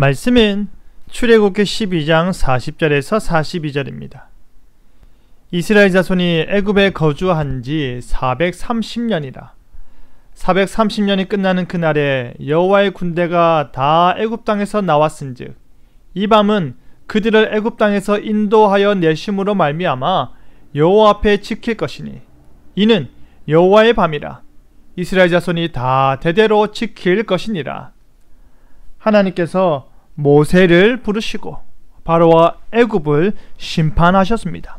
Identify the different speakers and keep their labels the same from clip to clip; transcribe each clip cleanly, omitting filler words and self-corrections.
Speaker 1: 말씀은 출애굽기 12장 40절에서 42절입니다. 이스라엘 자손이 애굽에 거주한 지 430년이라 430년이 끝나는 그날에 여호와의 군대가 다 애굽 땅에서 나왔은즉 이 밤은 그들을 애굽 땅에서 인도하여 내심으로 말미암아 여호와 앞에 지킬 것이니 이는 여호와의 밤이라 이스라엘 자손이 다 대대로 지킬 것이니라. 하나님께서 모세를 부르시고 바로와 애굽을 심판하셨습니다.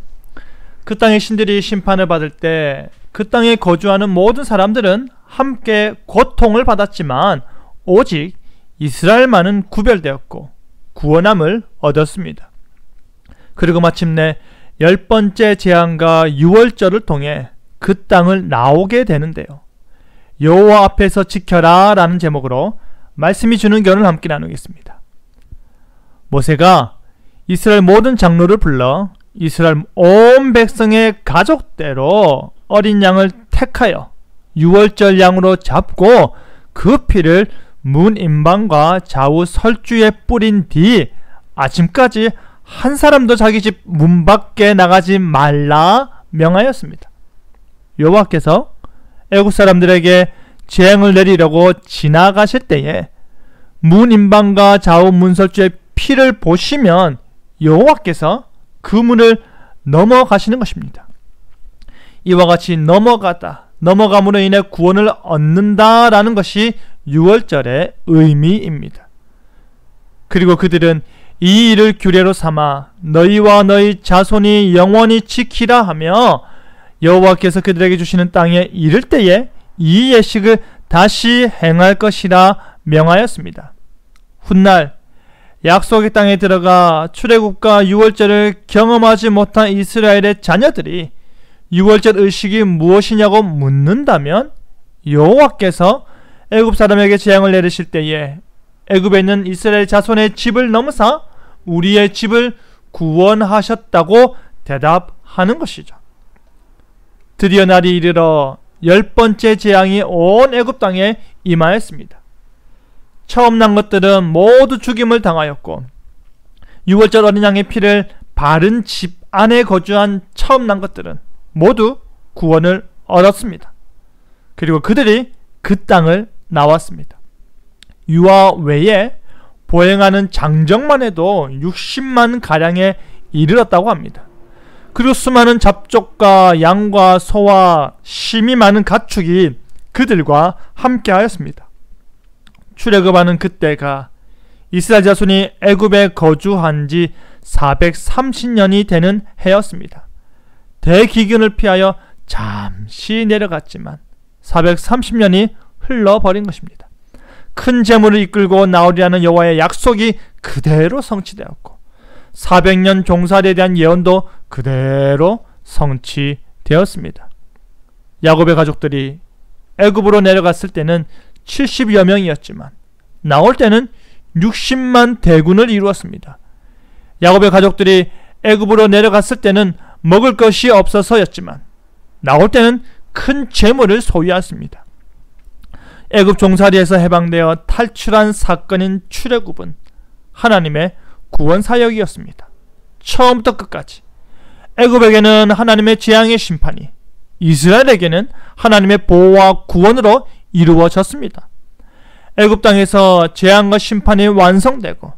Speaker 1: 그 땅의 신들이 심판을 받을 때 그 땅에 거주하는 모든 사람들은 함께 고통을 받았지만 오직 이스라엘만은 구별되었고 구원함을 얻었습니다. 그리고 마침내 10번째 재앙과 유월절을 통해 그 땅을 나오게 되는데요. 여호와 앞에서 지켜라 라는 제목으로 말씀이 주는 결을 함께 나누겠습니다. 모세가 이스라엘 모든 장로를 불러 이스라엘 온 백성의 가족대로 어린 양을 택하여 유월절 양으로 잡고 그 피를 문 임방과 좌우 설주에 뿌린 뒤 아침까지 한 사람도 자기 집 문 밖에 나가지 말라 명하였습니다. 여호와께서 애굽 사람들에게 재앙을 내리려고 지나가실 때에 문 임방과 좌우 문설주의 피를 보시면 여호와께서 그 문을 넘어가시는 것입니다. 이와 같이 넘어감으로 인해 구원을 얻는다라는 것이 유월절의 의미입니다. 그리고 그들은 이 일을 규례로 삼아 너희와 너희 자손이 영원히 지키라 하며 여호와께서 그들에게 주시는 땅에 이를 때에 이 예식을 다시 행할 것이라 명하였습니다. 훗날 약속의 땅에 들어가 출애굽과 유월절을 경험하지 못한 이스라엘의 자녀들이 유월절 의식이 무엇이냐고 묻는다면 여호와께서 애굽 사람에게 재앙을 내리실 때에 애굽에 있는 이스라엘 자손의 집을 넘어서 우리의 집을 구원하셨다고 대답하는 것이죠. 드디어 날이 이르러 10번째 재앙이 온 애굽 땅에 임하였습니다. 처음 난 것들은 모두 죽임을 당하였고 유월절 어린 양의 피를 바른 집 안에 거주한 처음 난 것들은 모두 구원을 얻었습니다. 그리고 그들이 그 땅을 나왔습니다. 유아 외에 보행하는 장정만 해도 60만 가량에 이르렀다고 합니다. 그리고 수많은 잡족과 양과 소와 심이 많은 가축이 그들과 함께 하였습니다. 출애굽하는 그때가 이스라엘 자손이 애굽에 거주한 지 430년이 되는 해였습니다. 대기근을 피하여 잠시 내려갔지만 430년이 흘러버린 것입니다. 큰 재물을 이끌고 나오리라는 여호와의 약속이 그대로 성취되었고 400년 종살이에 대한 예언도 그대로 성취되었습니다. 야곱의 가족들이 애굽으로 내려갔을 때는 70여 명이었지만 나올 때는 60만 대군을 이루었습니다. 야곱의 가족들이 애굽으로 내려갔을 때는 먹을 것이 없어서였지만 나올 때는 큰 재물을 소유했습니다. 애굽 종살이에서 해방되어 탈출한 사건인 출애굽은 하나님의 구원 사역이었습니다. 처음부터 끝까지 애굽에게는 하나님의 재앙의 심판이, 이스라엘에게는 하나님의 보호와 구원으로 이루어졌습니다. 애굽 땅에서 재앙과 심판이 완성되고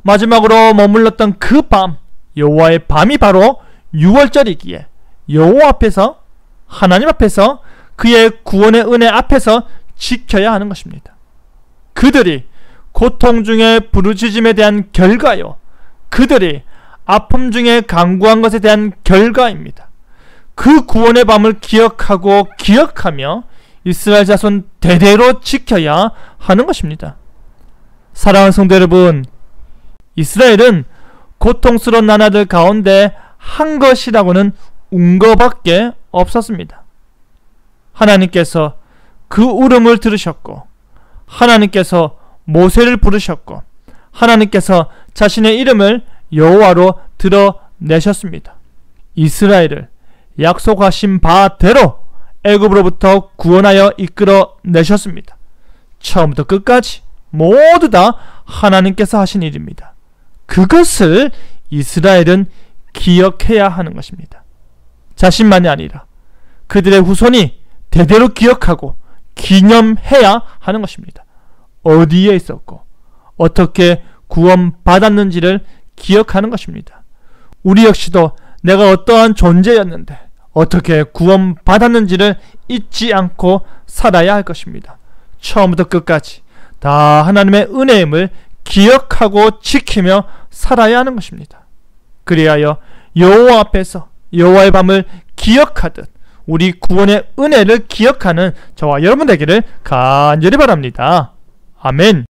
Speaker 1: 마지막으로 머물렀던 그 밤, 여호와의 밤이 바로 유월절이기에 여호와 앞에서, 하나님 앞에서, 그의 구원의 은혜 앞에서 지켜야 하는 것입니다. 그들이 고통 중에 부르짖음에 대한 결과요, 그들이 아픔 중에 간구한 것에 대한 결과입니다. 그 구원의 밤을 기억하며 이스라엘 자손 대대로 지켜야 하는 것입니다. 사랑하는 성도 여러분, 이스라엘은 고통스러운 나날들 가운데 한 것이라고는 운거밖에 없었습니다. 하나님께서 그 울음을 들으셨고 하나님께서 모세를 부르셨고 하나님께서 자신의 이름을 여호와로 드러내셨습니다. 이스라엘을 약속하신 바대로 애굽으로부터 구원하여 이끌어내셨습니다. 처음부터 끝까지 모두 다 하나님께서 하신 일입니다. 그것을 이스라엘은 기억해야 하는 것입니다. 자신만이 아니라 그들의 후손이 대대로 기억하고 기념해야 하는 것입니다. 어디에 있었고 어떻게 구원받았는지를 기억하는 것입니다. 우리 역시도 내가 어떠한 존재였는데 어떻게 구원받았는지를 잊지 않고 살아야 할 것입니다. 처음부터 끝까지 다 하나님의 은혜임을 기억하고 지키며 살아야 하는 것입니다. 그리하여 여호와 앞에서 여호와의 밤을 기억하듯 우리 구원의 은혜를 기억하는 저와 여러분 되기를 간절히 바랍니다. 아멘.